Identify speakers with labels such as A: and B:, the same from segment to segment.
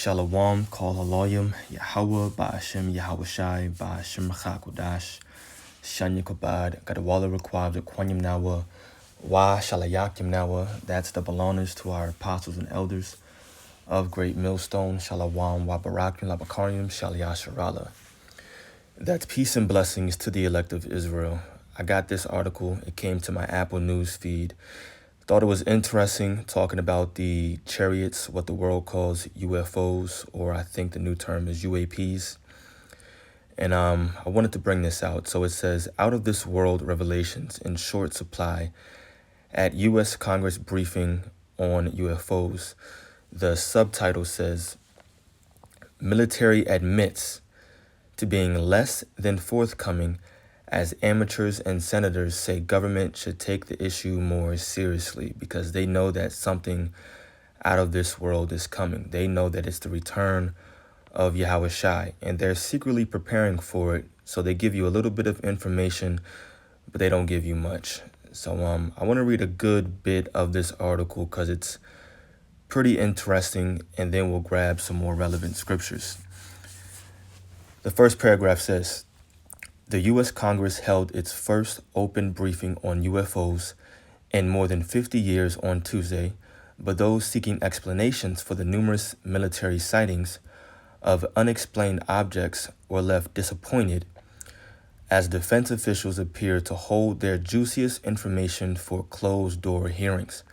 A: Shalom, Kol Haloyim, Yahweh, Ba'ashem, Yahweh Shai, Ba'ashem Chakodash, Shanya Kabad, Gadawala Requab, Quanyam Nawa, Wa Shalayakim Nawa. That's the belongers to our apostles and elders of Great Millstone, Shalawam, Wa Barakim, Labakarim, Shalayasharala. That's peace and blessings to the elect of Israel. I got this article. It came to my Apple News feed. Thought it was interesting talking about the chariots, what the world calls UFOs, or I think the new term is UAPs. And I wanted to bring this out. So it says, out of this world revelations in short supply at U.S. Congress briefing on UFOs. The subtitle says, military admits to being less than forthcoming as amateurs and senators say government should take the issue more seriously because they know that something out of this world is coming. They know that it's the return of Yahweh Shai, and they're secretly preparing for it. So they give you a little bit of information, but they don't give you much. So I want to read a good bit of this article because it's pretty interesting, and then we'll grab some more relevant scriptures. The first paragraph says, the U.S. Congress held its first open briefing on UFOs in more than 50 years on Tuesday, but those seeking explanations for the numerous military sightings of unexplained objects were left disappointed as defense officials appeared to hold their juiciest information for closed-door hearings.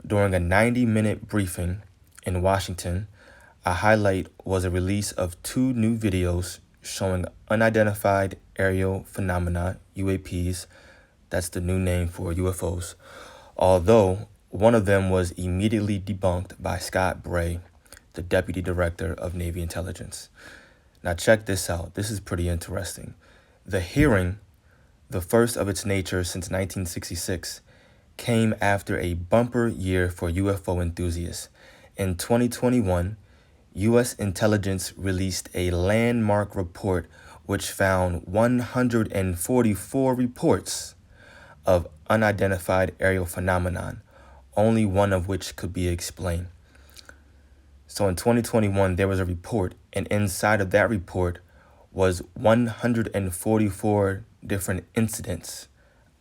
A: During a 90-minute briefing in Washington, a highlight was a release of two new videos showing unidentified aerial phenomena, UAPs, that's the new name for UFOs, although one of them was immediately debunked by Scott Bray, the Deputy Director of Navy Intelligence. Now check this out. This is pretty interesting. The hearing, the first of its nature since 1966, came after a bumper year for UFO enthusiasts. In 2021, U.S. intelligence released a landmark report which found 144 reports of unidentified aerial phenomenon, only one of which could be explained. So in 2021, there was a report, and inside of that report was 144 different incidents.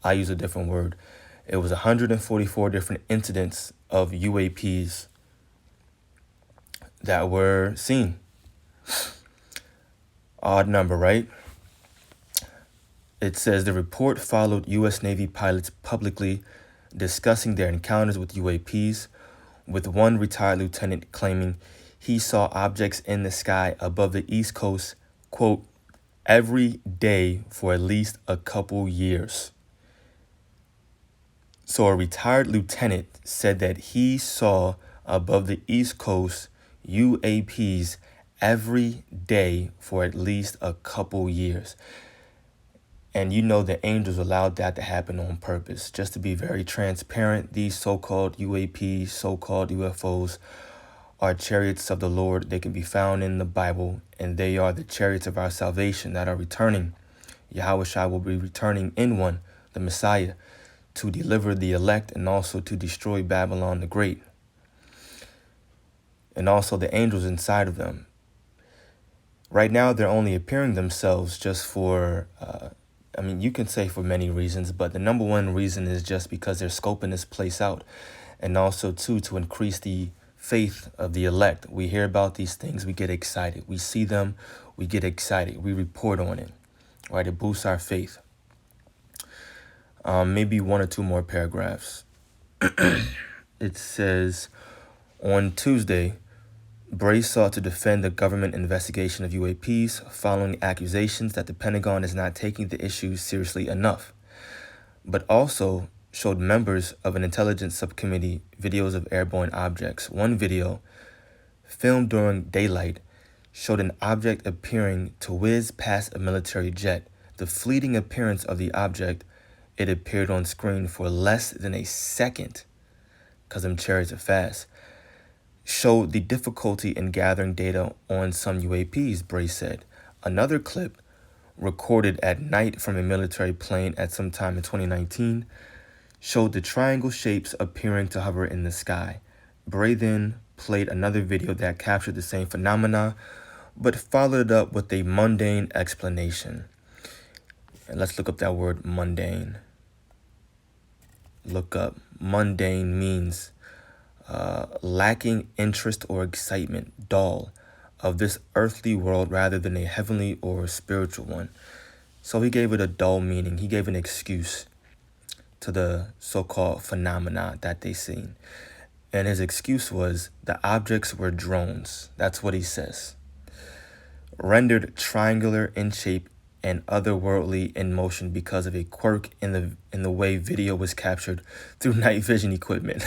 A: I use a different word. It was 144 different incidents of UAPs that were seen. Odd number, right? It says the report followed U.S. Navy pilots publicly discussing their encounters with UAPs, with one retired lieutenant claiming he saw objects in the sky above the East Coast, quote, every day for at least a couple years. So a retired lieutenant said that he saw above the East Coast UAPs every day for at least a couple years. And you know the angels allowed that to happen on purpose. Just to be very transparent, these so-called UAPs, so-called UFOs, are chariots of the Lord. They can be found in the Bible, and they are the chariots of our salvation that are returning. Yahweh Shai will be returning in one, the Messiah, to deliver the elect and also to destroy Babylon the Great. And also the angels inside of them. Right now, they're only appearing themselves just for, you can say for many reasons, but the number one reason is just because they're scoping this place out. And also, too, to increase the faith of the elect. We hear about these things, we get excited. We see them, we get excited. We report on it, right? It boosts our faith. Maybe one or two more paragraphs. It says, on Tuesday, Bray sought to defend the government investigation of UAPs following accusations that the Pentagon is not taking the issue seriously enough, but also showed members of an intelligence subcommittee videos of airborne objects. One video, filmed during daylight, showed an object appearing to whiz past a military jet. The fleeting appearance of the object, it appeared on screen for less than a second, because them chariots are fast, showed the difficulty in gathering data on some UAPs, Bray said. Another clip, recorded at night from a military plane at some time in 2019, showed the triangle shapes appearing to hover in the sky. Bray then played another video that captured the same phenomena, but followed it up with a mundane explanation. And let's look up that word mundane. Look up. Mundane means lacking interest or excitement, dull, of this earthly world rather than a heavenly or spiritual one. So he gave it a dull meaning. He gave an excuse to the so-called phenomena that they seen. And his excuse was the objects were drones. That's what he says. Rendered triangular in shape and otherworldly in motion because of a quirk in the way video was captured through night vision equipment.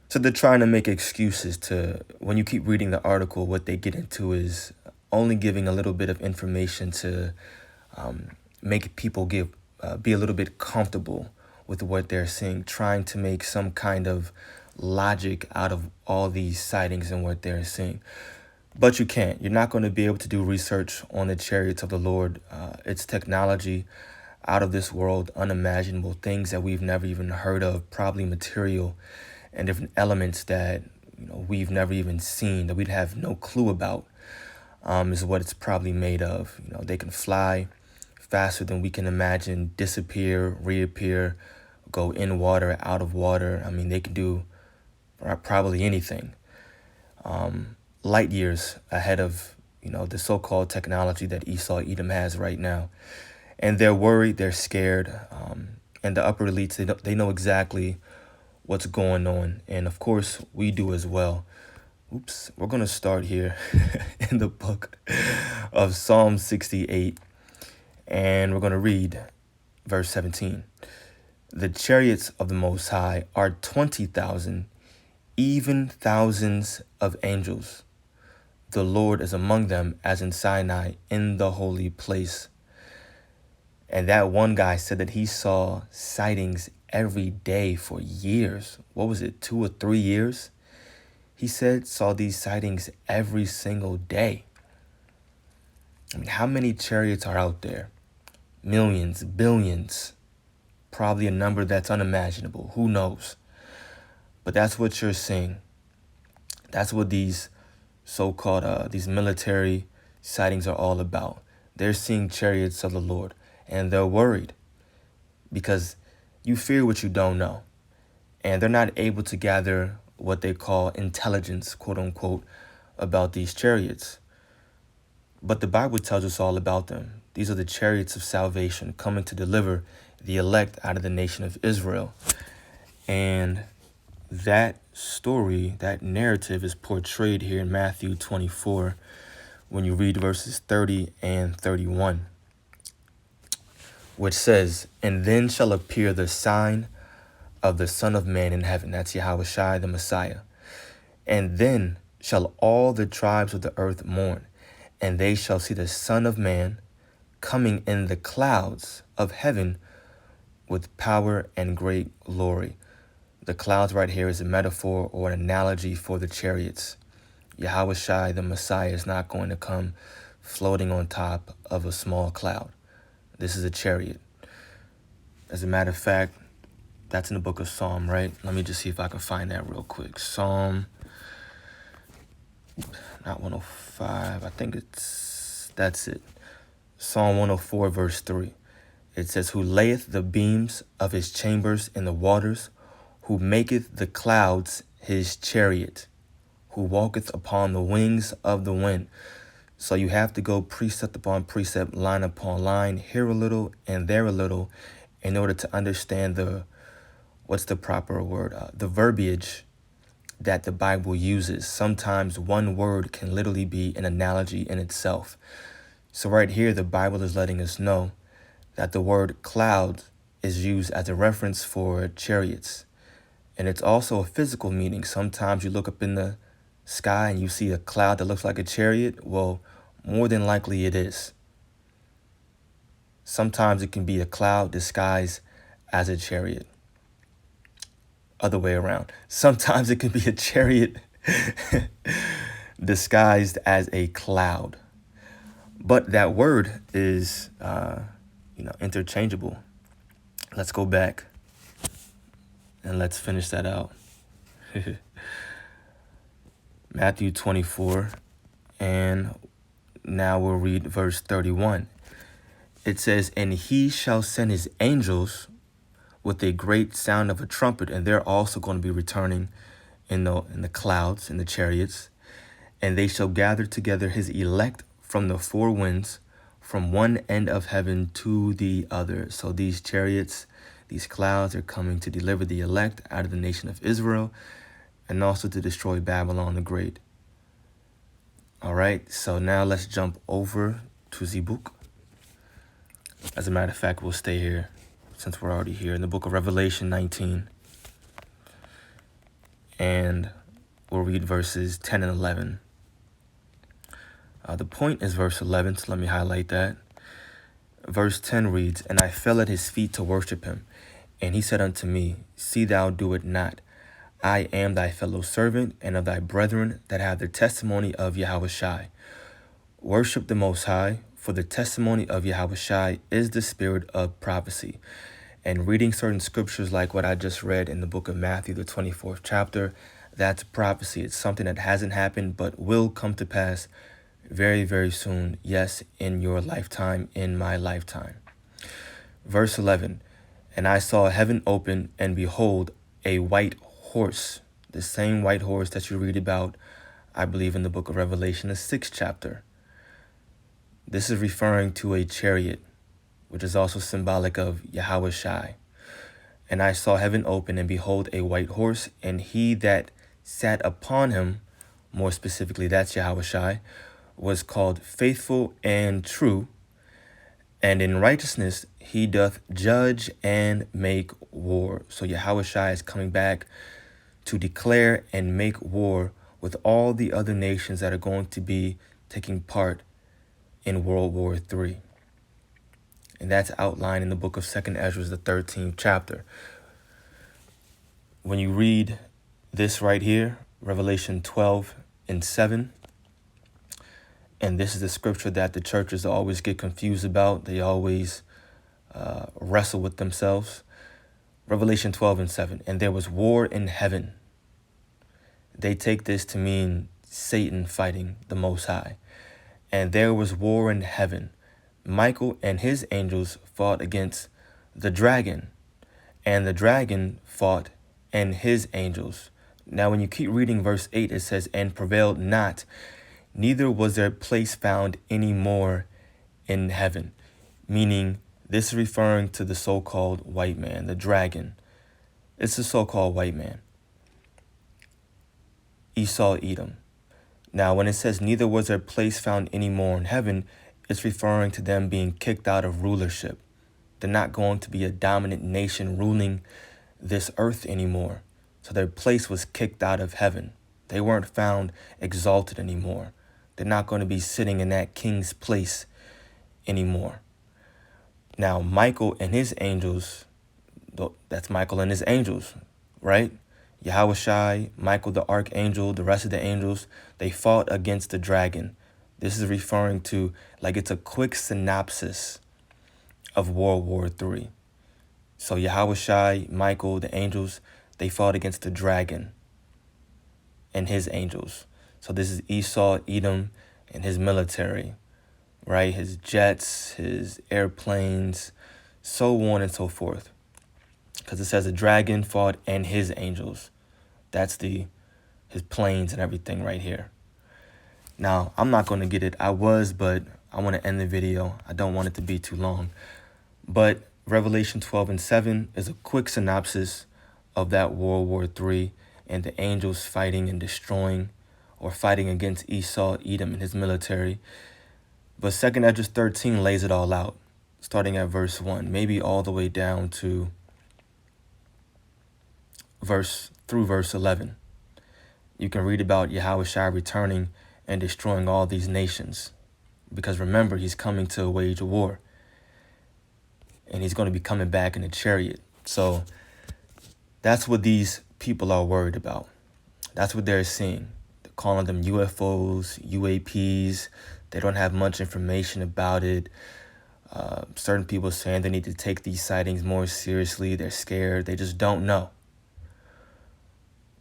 A: So they're trying to make excuses to, when you keep reading the article, what they get into is only giving a little bit of information to make people be a little bit comfortable with what they're seeing, trying to make some kind of logic out of all these sightings and what they're seeing. But you can't. You're not going to be able to do research on the chariots of the Lord. It's technology out of this world, unimaginable, things that we've never even heard of, probably material and different elements that we've never even seen, that we'd have no clue about, is what it's probably made of. They can fly faster than we can imagine, disappear, reappear, go in water, out of water. I mean, they can do probably anything. Light years ahead of the so-called technology that Esau Edom has right now. And they're worried, they're scared, and the upper elites, they know exactly what's going on. And of course, we do as well. Oops, we're going to start here in the book of Psalm 68, and we're going to read verse 17. The chariots of the Most High are 20,000, even thousands of angels. The Lord is among them as in Sinai in the holy place. And that one guy said that he saw sightings every day for years. What was it, 2 or 3 years? He said saw these sightings every single day. I mean, how many chariots are out there? Millions, billions, probably a number that's unimaginable. Who knows? But that's what you're seeing. That's what these so-called these military sightings are all about. They're seeing chariots of the Lord, and they're worried because you fear what you don't know, and they're not able to gather what they call intelligence, quote unquote, about these chariots. But the Bible tells us all about them. These are the chariots of salvation coming to deliver the elect out of the nation of Israel. And that story, that narrative is portrayed here in Matthew 24 when you read verses 30 and 31, which says, "And then shall appear the sign of the Son of Man in heaven." That's Yahushua, the Messiah. "And then shall all the tribes of the earth mourn, and they shall see the Son of Man coming in the clouds of heaven with power and great glory." The clouds right here is a metaphor or an analogy for the chariots. Yahushua, the Messiah, is not going to come floating on top of a small cloud. This is a chariot. As a matter of fact, that's in the book of Psalm, right? Let me just see if I can find that real quick. Psalm, not 105, I think that's it. Psalm 104, verse 3. It says, "Who layeth the beams of his chambers in the waters, who maketh the clouds his chariot, who walketh upon the wings of the wind." So you have to go precept upon precept, line upon line, here a little and there a little, in order to understand what's the proper word? The verbiage that the Bible uses. Sometimes one word can literally be an analogy in itself. So right here, the Bible is letting us know that the word cloud is used as a reference for chariots. And it's also a physical meaning. Sometimes you look up in the sky and you see a cloud that looks like a chariot. Well, more than likely it is. Sometimes it can be a cloud disguised as a chariot. Other way around. Sometimes it can be a chariot disguised as a cloud. But that word is, interchangeable. Let's go back and let's finish that out. Matthew 24, and now we'll read verse 31. It says, "And he shall send his angels with a great sound of a trumpet," and they're also going to be returning in the clouds, in the chariots, "and they shall gather together his elect from the four winds, from one end of heaven to the other." So these chariots, these clouds are coming to deliver the elect out of the nation of Israel and also to destroy Babylon the Great. All right, so now let's jump over to the book. As a matter of fact, we'll stay here since we're already here in the book of Revelation 19. And we'll read verses 10 and 11. The point is verse 11, so let me highlight that. Verse 10 reads, "And I fell at his feet to worship him. And he said unto me, See thou do it not. I am thy fellow servant and of thy brethren that have the testimony of Yahushai. Worship the Most High, for the testimony of Yahushai is the spirit of prophecy." And reading certain scriptures like what I just read in the book of Matthew, the 24th chapter, that's prophecy. It's something that hasn't happened but will come to pass very, very soon. Yes, in your lifetime, in my lifetime. Verse 11, "And I saw heaven open, and behold, a white horse," the same white horse that you read about, I believe, in the book of Revelation, the 6th chapter. This is referring to a chariot, which is also symbolic of Yahushai. "And I saw heaven open, and behold, a white horse, and he that sat upon him," more specifically, that's Yahushai, "was called Faithful and True, and in righteousness he doth judge and make war." So Yahushai is coming back to declare and make war with all the other nations that are going to be taking part in World War III. And that's outlined in the book of 2nd Ezra, the 13th chapter. When you read this right here, Revelation 12 and 7, and this is the scripture that the churches always get confused about. They always wrestle with themselves. Revelation 12 and 7, "And there was war in heaven." They take this to mean Satan fighting the Most High. "And there was war in heaven. Michael and his angels fought against the dragon, and the dragon fought and his angels." Now, when you keep reading verse 8, it says, "And prevailed not, neither was their place found any more in heaven," meaning this is referring to the so-called white man, the dragon. It's the so-called white man, Esau, Edom. Now, when it says neither was their place found any more in heaven, it's referring to them being kicked out of rulership. They're not going to be a dominant nation ruling this earth anymore. So their place was kicked out of heaven. They weren't found exalted anymore. They're not going to be sitting in that king's place anymore. Now, Michael and his angels, that's Michael and his angels, right? Yahushai, Michael the archangel, the rest of the angels, they fought against the dragon. This is referring to, like, it's a quick synopsis of World War III. So Yahushai, Michael, the angels, they fought against the dragon and his angels. So this is Esau, Edom, and his military, right? His jets, his airplanes, so on and so forth. Because it says the dragon fought and his angels. That's his planes and everything right here. Now, I'm not going to get it. But I want to end the video. I don't want it to be too long. But Revelation 12 and 7 is a quick synopsis of that World War III and the angels fighting and destroying or fighting against Esau, Edom, and his military. But 2nd Ezra 13 lays it all out, starting at verse 1, maybe all the way down to verse 11. You can read about Yahushua returning and destroying all these nations. Because remember, he's coming to wage a war. And he's going to be coming back in a chariot. So that's what these people are worried about. That's what they're seeing. They're calling them UFOs, UAPs. They don't have much information about it. Certain people saying they need to take these sightings more seriously. They're scared. They just don't know.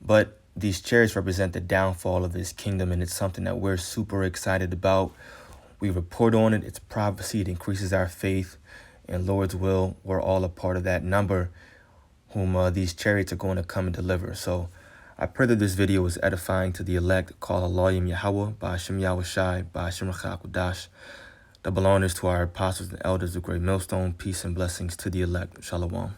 A: But these chariots represent the downfall of his kingdom, and it's something that we're super excited about. We report on it. It's prophecy. It increases our faith. And Lord's will, we're all a part of that number whom these chariots are going to come and deliver. So I pray that this video was edifying to the elect. Call Elohim Yahweh, Ba'ashem Yahweh Shai, Ba'ashem Rachakudash. Double honors to our apostles and elders of Great Millstone. Peace and blessings to the elect. Shalom.